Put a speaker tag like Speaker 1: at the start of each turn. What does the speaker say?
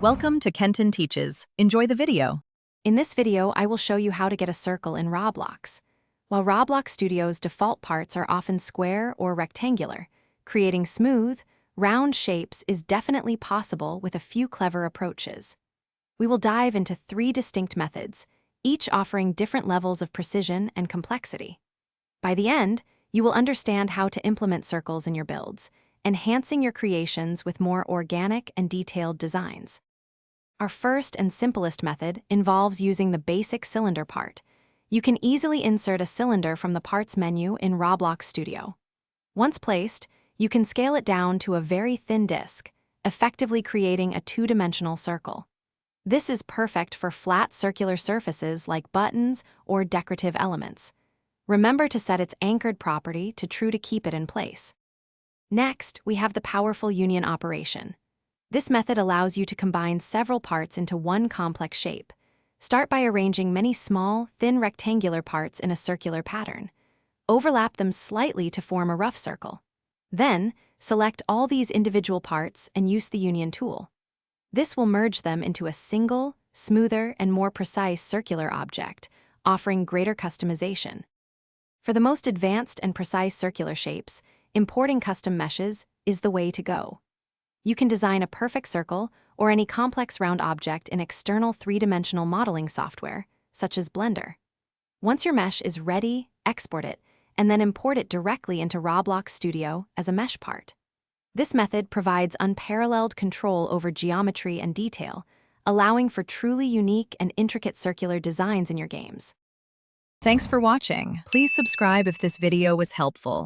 Speaker 1: Welcome to Kenton Teaches. Enjoy the video.
Speaker 2: In this video, I will show you how to get a circle in Roblox. While Roblox Studio's default parts are often square or rectangular, creating smooth, round shapes is definitely possible with a few clever approaches. We will dive into 3 distinct methods, each offering different levels of precision and complexity. By the end, you will understand how to implement circles in your builds, enhancing your creations with more organic and detailed designs. Our first and simplest method involves using the basic cylinder part. You can easily insert a cylinder from the Parts menu in Roblox Studio. Once placed, you can scale it down to a very thin disc, effectively creating a 2-dimensional circle. This is perfect for flat circular surfaces like buttons or decorative elements. Remember to set its anchored property to true to keep it in place. Next, we have the powerful union operation. This method allows you to combine several parts into one complex shape. Start by arranging many small, thin rectangular parts in a circular pattern. Overlap them slightly to form a rough circle. Then, select all these individual parts and use the union tool. This will merge them into a single, smoother, and more precise circular object, offering greater customization. For the most advanced and precise circular shapes, importing custom meshes is the way to go. You can design a perfect circle or any complex round object in external 3-dimensional modeling software, such as Blender. Once your mesh is ready, export it, and then import it directly into Roblox Studio as a mesh part. This method provides unparalleled control over geometry and detail, allowing for truly unique and intricate circular designs in your games.
Speaker 1: Thanks for watching. Please subscribe if this video was helpful.